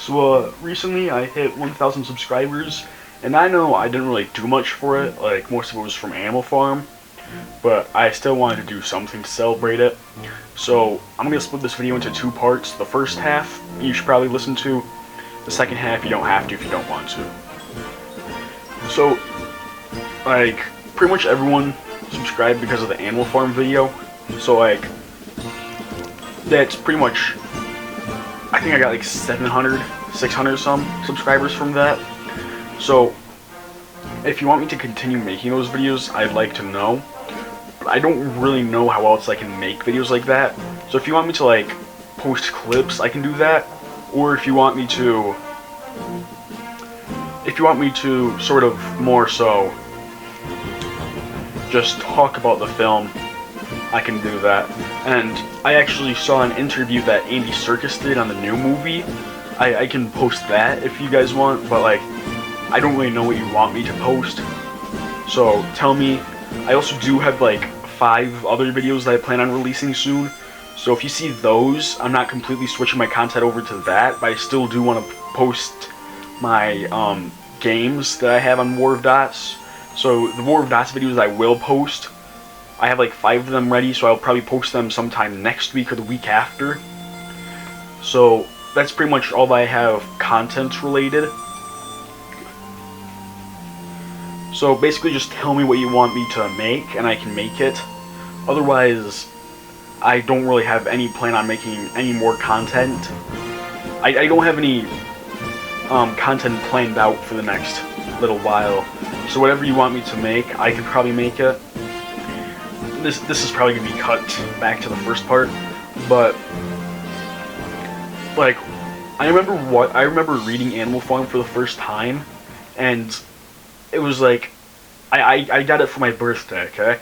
So recently I hit 1,000 subscribers, and I know I didn't really do much for it, like most of it was from Animal Farm, but I still wanted to do something to celebrate it. So I'm going to split this video into two parts. The first half you should probably listen to, the second half you don't have to if you don't want to. So, like, pretty much everyone subscribed because of the Animal Farm video, so like, that's pretty much, I think I got like 700, 600 some subscribers from that. So if you want me to continue making those videos, I'd like to know. But I don't really know how else I can make videos like that. So if you want me to like post clips, I can do that. Or if you want me to sort of more so just talk about the film, I can do that. And I actually saw an interview that Andy Serkis did on the new movie. I can post that if you guys want, but like, I don't really know what you want me to post. So tell me. I also do have like 5 other videos that I plan on releasing soon. So if you see those, I'm not completely switching my content over to that, but I still do want to post my games that I have on War of Dots. So the War of Dots videos I will post. I have like 5 of them ready, so I'll probably post them sometime next week or the week after. So that's pretty much all I have content related. So basically just tell me what you want me to make and I can make it. Otherwise, I don't really have any plan on making any more content. I don't have any content planned out for the next little while. So whatever you want me to make, I can probably make it. This is probably gonna be cut back to the first part, but like, I remember reading Animal Farm for the first time, and it was like, I got it for my birthday, okay?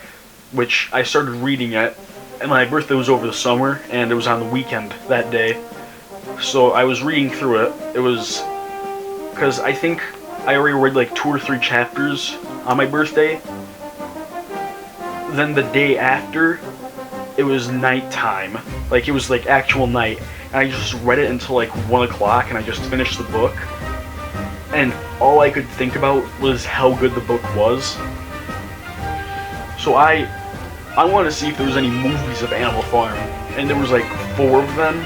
Which I started reading it, and my birthday was over the summer, and it was on the weekend that day. So I was reading through it. It was, because I think I already read like 2 or 3 chapters on my birthday. Then the day after, it was nighttime. Like, it was like actual night. And I just read it until like 1 o'clock, and I just finished the book. And all I could think about was how good the book was. So I wanted to see if there was any movies of Animal Farm. And there was like 4 of them,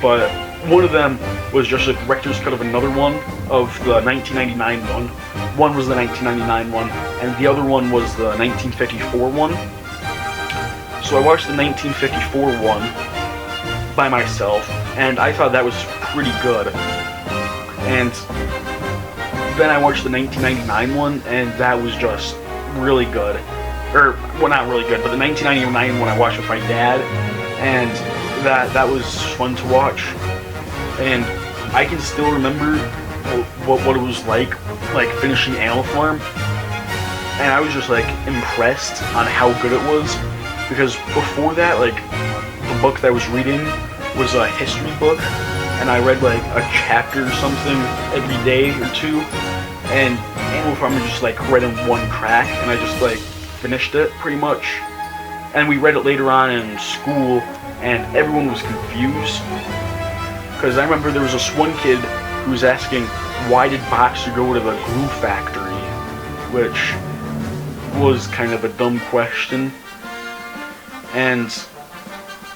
but one of them was just a director's cut of another one, of the 1999 one. One was the 1999 one, and the other one was the 1954 one. So I watched the 1954 one by myself, and I thought that was pretty good. And then I watched the 1999 one, and that was just really good. Or, well, not really good, but the 1999 one I watched with my dad, and that was fun to watch. And I can still remember what it was like finishing Animal Farm, and I was just like impressed on how good it was, because before that, like, the book that I was reading was a history book, and I read like a chapter or something every day or 2, and Animal Farm was just like read in one crack, and I just like finished it pretty much. And we read it later on in school, and everyone was confused, because I remember there was this one kid who was asking, why did Boxer go to the glue factory? Which was kind of a dumb question. And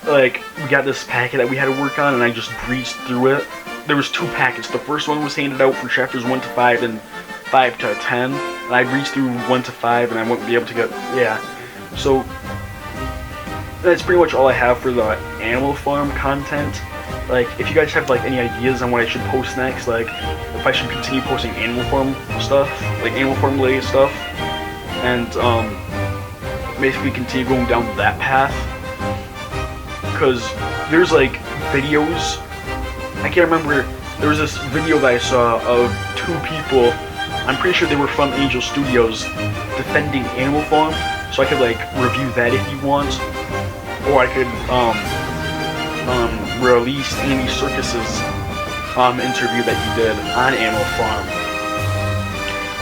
like, we got this packet that we had to work on, and I just breezed through it. There was 2 packets. The first one was handed out for chapters 1 to 5 and 5 to 10, and I breezed through 1 to 5, and I wouldn't be able to get, yeah. So that's pretty much all I have for the Animal Farm content. Like, if you guys have like any ideas on what I should post next, like if I should continue posting Animal Farm stuff, like Animal Farm related stuff, and basically continue going down that path, because there's like videos, I can't remember, there was this video that I saw of 2 people, I'm pretty sure they were from Angel Studios, defending Animal Farm, so I could like review that if you want, or I could release Andy Serkis's interview that he did on Animal Farm,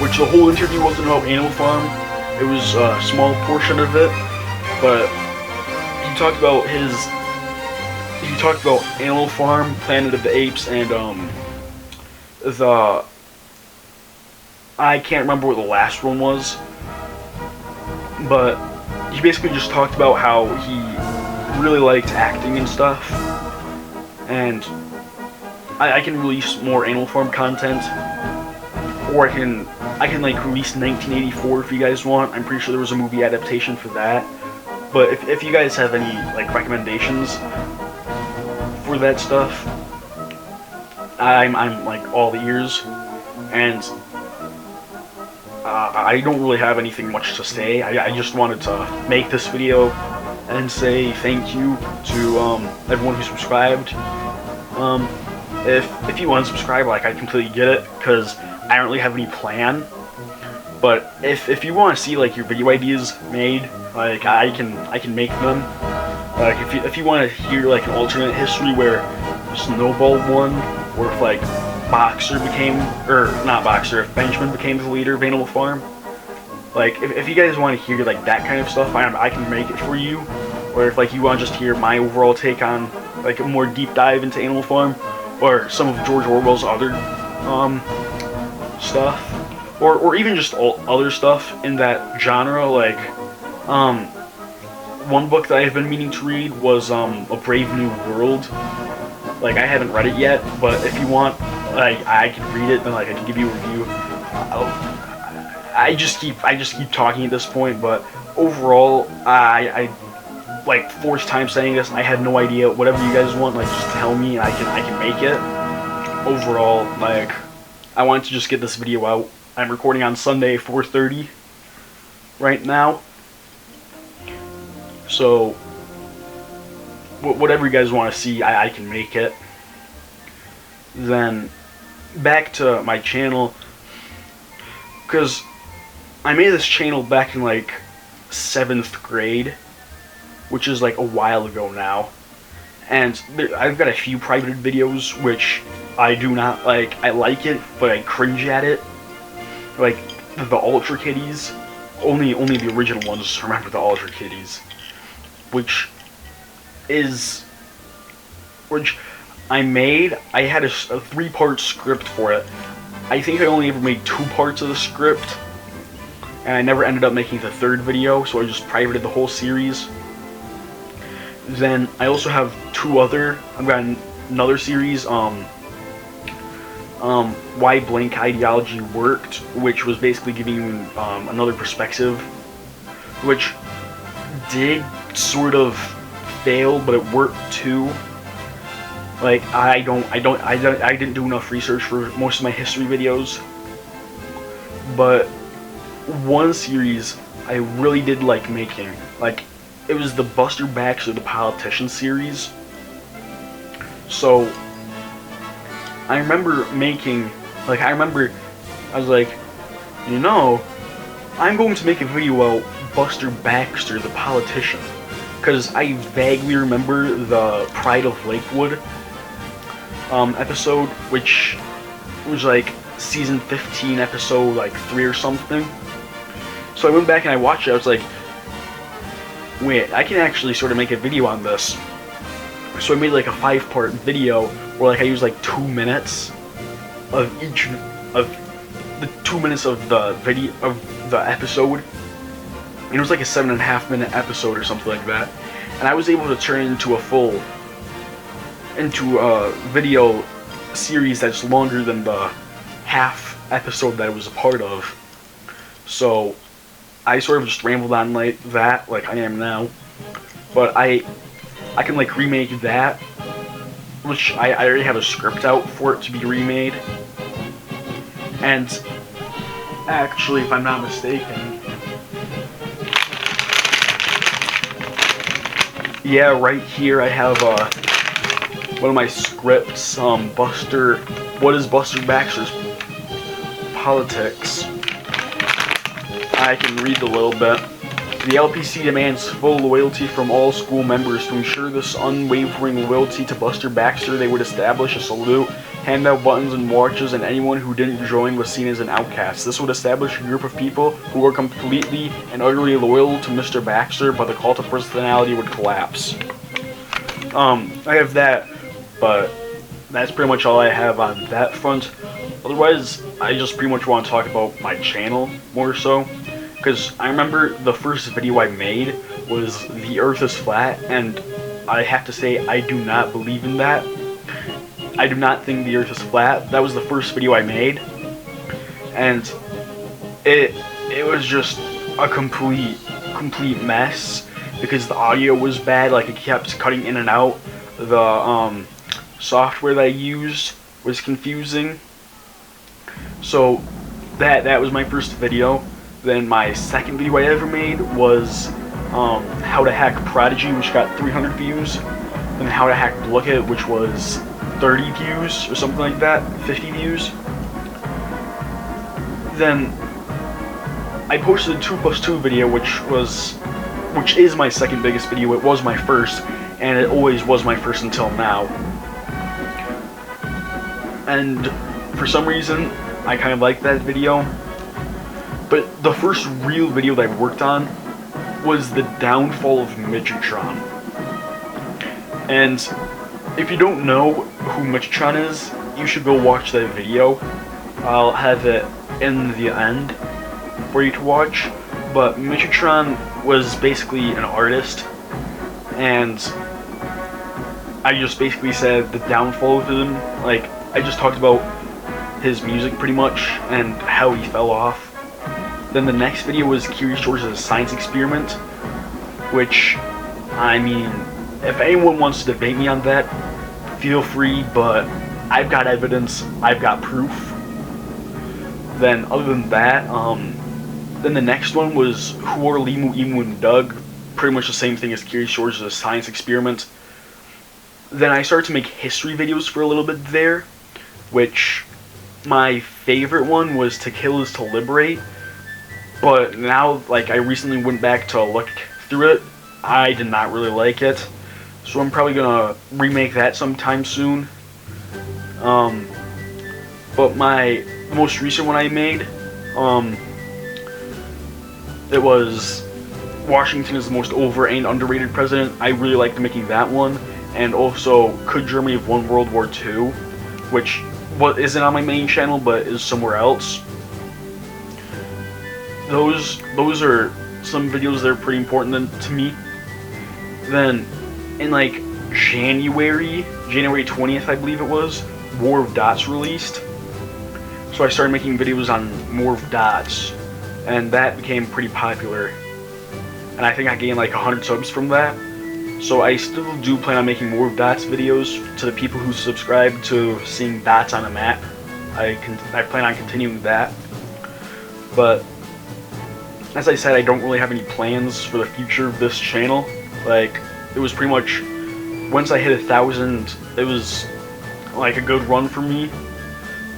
which the whole interview wasn't about Animal Farm. It was a small portion of it, but he talked about Animal Farm, Planet of the Apes, and I can't remember what the last one was, but he basically just talked about how he really liked acting and stuff, and I can release more Animal Farm content, or I can like release 1984 if you guys want. I'm pretty sure there was a movie adaptation for that. But if you guys have any like recommendations for that stuff, I'm like all ears, and I don't really have anything much to say. I just wanted to make this video and say thank you to everyone who subscribed. If you want to subscribe, like, I completely get it, because I don't really have any plan. But if you want to see like your video ideas made, like I can make them. Like if you want to hear like an alternate history where Snowball won, or if like Boxer became, or not Boxer, if Benjamin became the leader of Animal Farm. Like if you guys want to hear like that kind of stuff, I can make it for you. Or if like you want to just hear my overall take on like a more deep dive into Animal Farm, or some of George Orwell's other stuff. Or even just all other stuff in that genre, like, one book that I've been meaning to read was, A Brave New World. Like, I haven't read it yet, but if you want, like, I can read it, then, like, I can give you a review. I just keep talking at this point, but overall, I like, fourth time saying this, I had no idea. Whatever you guys want, like, just tell me, and I can make it. Overall, like, I wanted to just get this video out. I'm recording on Sunday, 4:30, right now. So, whatever you guys want to see, I can make it. Then, back to my channel, because I made this channel back in, like, 7th grade, which is, like, a while ago now. And I've got a few private videos, which I do not like. I like it, but I cringe at it. Like the Ultra Kitties, only the original ones remember the Ultra Kitties, which I made. I had a 3-part script for it. I think I only ever made 2 parts of the script, and I never ended up making the 3rd video, so I just privated the whole series. Then I also have 2 other. I've got another series, Why Blank Ideology Worked, which was basically giving you another perspective, which did sort of fail, but it worked too. Like I didn't do enough research for most of my history videos, but one series I really did like making, like, it was the Buster Baxter the Politician series. So I remember making, like, I was like, you know, I'm going to make a video about Buster Baxter the Politician, because I vaguely remember the Pride of Lakewood episode, which was like season 15, episode like 3 or something. So I went back and I watched it. I was like, wait, I can actually sort of make a video on this. So I made like a 5-part video where like I used like 2 minutes of each of the 2 minutes of the video of the episode. And it was like a 7.5-minute episode or something like that. And I was able to turn it into a video series that's longer than the half episode that it was a part of. So I sort of just rambled on like that, like I am now. But I can like remake that, which I already have a script out for it to be remade. And actually, if I'm not mistaken, yeah, right here I have one of my scripts, what is Buster Baxter's politics? I can read a little bit. The LPC demands full loyalty from all school members. To ensure this unwavering loyalty to Buster Baxter, they would establish a salute, hand out buttons and marches, and anyone who didn't join was seen as an outcast. This would establish a group of people who were completely and utterly loyal to Mr. Baxter, but the cult of personality would collapse. I have that, but that's pretty much all I have on that front. Otherwise, I just pretty much want to talk about my channel more so. Because I remember the first video I made was the Earth is flat, and I have to say I do not believe in that. I do not think the Earth is flat. That was the first video I made, and it was just a complete mess because the audio was bad. Like, it kept cutting in and out. The software that I used was confusing. So that was my first video. Then my second video I ever made was how to hack Prodigy, which got 300 views. Then how to hack Blockit, which was 30 views or something like that, 50 views. Then I posted a 2+2 video, which is my second biggest video. It was my first, and it always was my first until now. And for some reason, I kind of like that video. But the first real video that I worked on was the downfall of Midgetron. And if you don't know who Midgetron is, you should go watch that video. I'll have it in the end for you to watch. But Midgetron was basically an artist, and I just basically said the downfall of him. Like, I just talked about his music pretty much and how he fell off. Then the next video was Curious George's science experiment, which, I mean, if anyone wants to debate me on that, feel free, but I've got evidence, I've got proof. Then other than that, then the next one was Who Are Limu, Emu, and Doug, pretty much the same thing as Curious George's science experiment. Then I started to make history videos for a little bit there, which my favorite one was To Kill Is to Liberate. But now, like, I recently went back to look through it. I did not really like it, so I'm probably gonna remake that sometime soon. But the most recent one I made, it was Washington is the most over and underrated president. I really liked making that one, and also Could Germany Have Won World War II, which isn't on my main channel but is somewhere else. Those are some videos that are pretty important to me. Then in like January 20th, I believe it was, War of Dots released. So I started making videos on War of Dots, and that became pretty popular. And I think I gained like 100 subs from that. So I still do plan on making War of Dots videos to the people who subscribe to seeing dots on a map. I plan on continuing that. But as I said, I don't really have any plans for the future of this channel. Like, it was pretty much, once I hit 1,000, it was like a good run for me,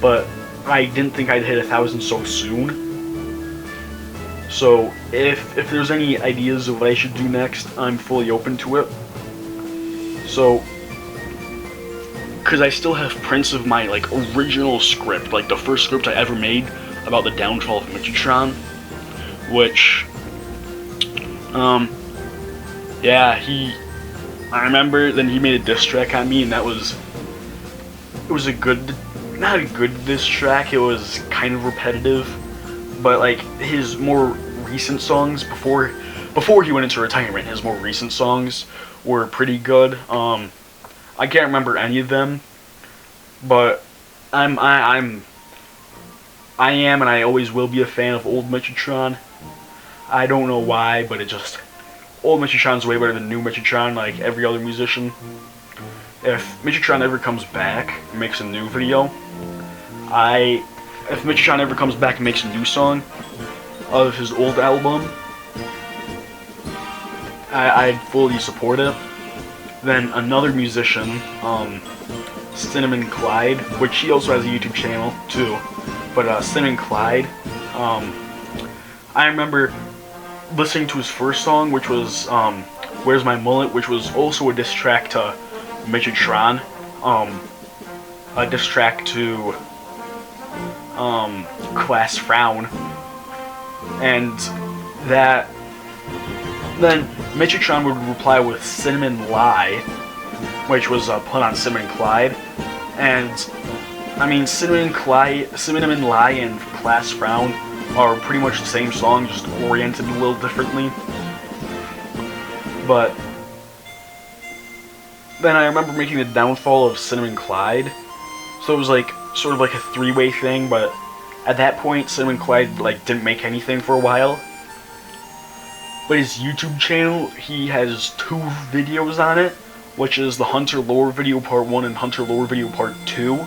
but I didn't think I'd hit 1,000 so soon. So if there's any ideas of what I should do next, I'm fully open to it. So, because I still have prints of my like original script, like the first script I ever made about the downfall of Midgetron, which, yeah, I remember then he made a diss track on me, and it was a good, not a good diss track, it was kind of repetitive, but like his more recent songs before he went into retirement, his more recent songs were pretty good. I can't remember any of them, but I am and I always will be a fan of old Midgetron. I don't know why, but old Midgetron's way better than new Midgetron, like every other musician. If Midgetron ever comes back and makes a new video, if Midgetron ever comes back and makes a new song of his old album, I'd fully support it. Then another musician, Cinnamon Clyde, which he also has a YouTube channel too, but Cinnamon Clyde, I remember listening to his first song, which was Where's My Mullet, which was also a diss track to Midgetron, a diss track to Class Frown, and then Midgetron would reply with Cinnamon Lie, which was a pun on Cinnamon Clyde, and I mean, Cinnamon Lie and Class Frown are pretty much the same song, just oriented a little differently. But then I remember making the downfall of Cinnamon Clyde, so it was like sort of like a three-way thing. But at that point, Cinnamon Clyde like didn't make anything for a while. But his YouTube channel, he has 2 videos on it, which is the Hunter Lore video part 1 and Hunter Lore video part 2.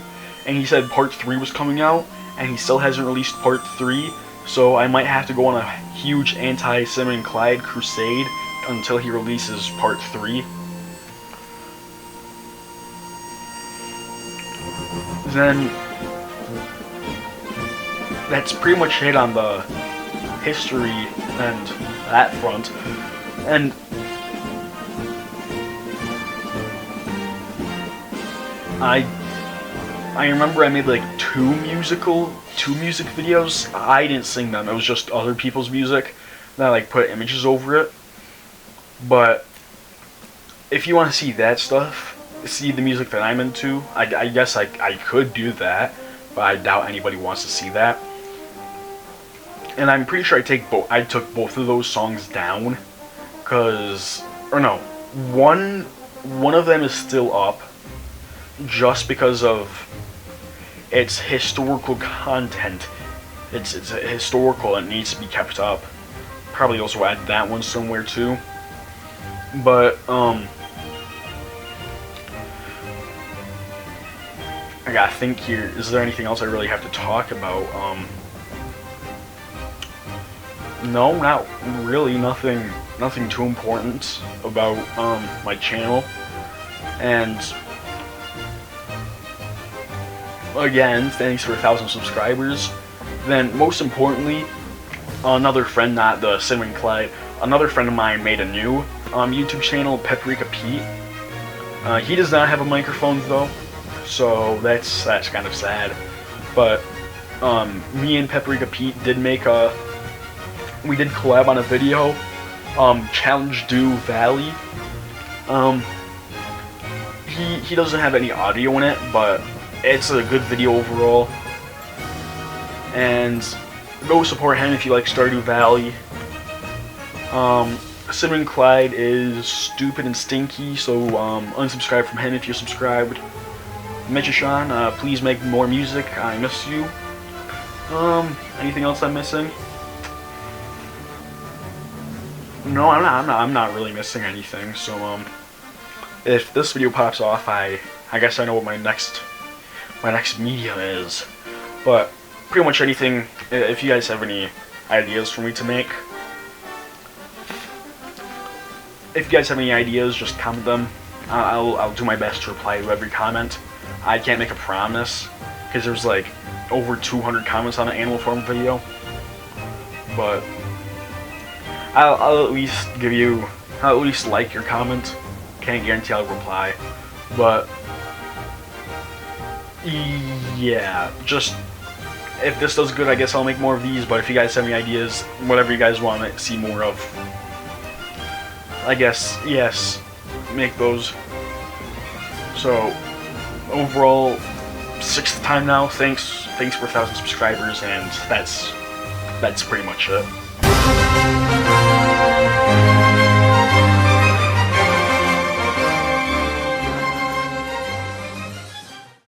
And he said part 3 was coming out, and he still hasn't released part 3, so I might have to go on a huge anti-Cinnamon Clyde crusade until he releases part 3. Then, that's pretty much it on the history and that front. And I remember I made like 2 music videos. I didn't sing them, it was just other people's music. Then I like put images over it. But if you want to see that stuff, see the music that I'm into, I guess I could do that, but I doubt anybody wants to see that. And I'm pretty sure I took both of those songs down, one of them is still up, just because of its historical content. It's historical and it needs to be kept up. Probably also add that one somewhere too. But I gotta think here. Is there anything else I really have to talk about? No, not really. Nothing too important about my channel. And again, thanks for 1,000 subscribers. Then, most importantly, another friend, not the Cinnamon Clyde, another friend of mine made a new YouTube channel, Paprika Pete. He does not have a microphone though, so that's kind of sad. But me and Paprika Pete did we did collab on a video, Challenge Do Valley. He doesn't have any audio in it, but it's a good video overall. And go support him if you like Stardew Valley. Cinnamon Clyde is stupid and stinky, so unsubscribe from him if you're subscribed. Mitchishan, please make more music. I miss you. Anything else I'm missing? No, I'm not really missing anything. So if this video pops off, I guess I know what my next medium is. But pretty much anything. If you guys have any ideas for me to make, if you guys have any ideas, just comment them. I'll do my best to reply to every comment. I can't make a promise because there's like over 200 comments on an Animal Farm video, but I'll at least like your comment. Can't guarantee I'll reply, but yeah, just if this does good, I guess I'll make more of these. But if you guys have any ideas, whatever you guys want to see more of, I guess, yes, make those. So overall, 6th time now. Thanks for 1,000 subscribers, and that's pretty much it.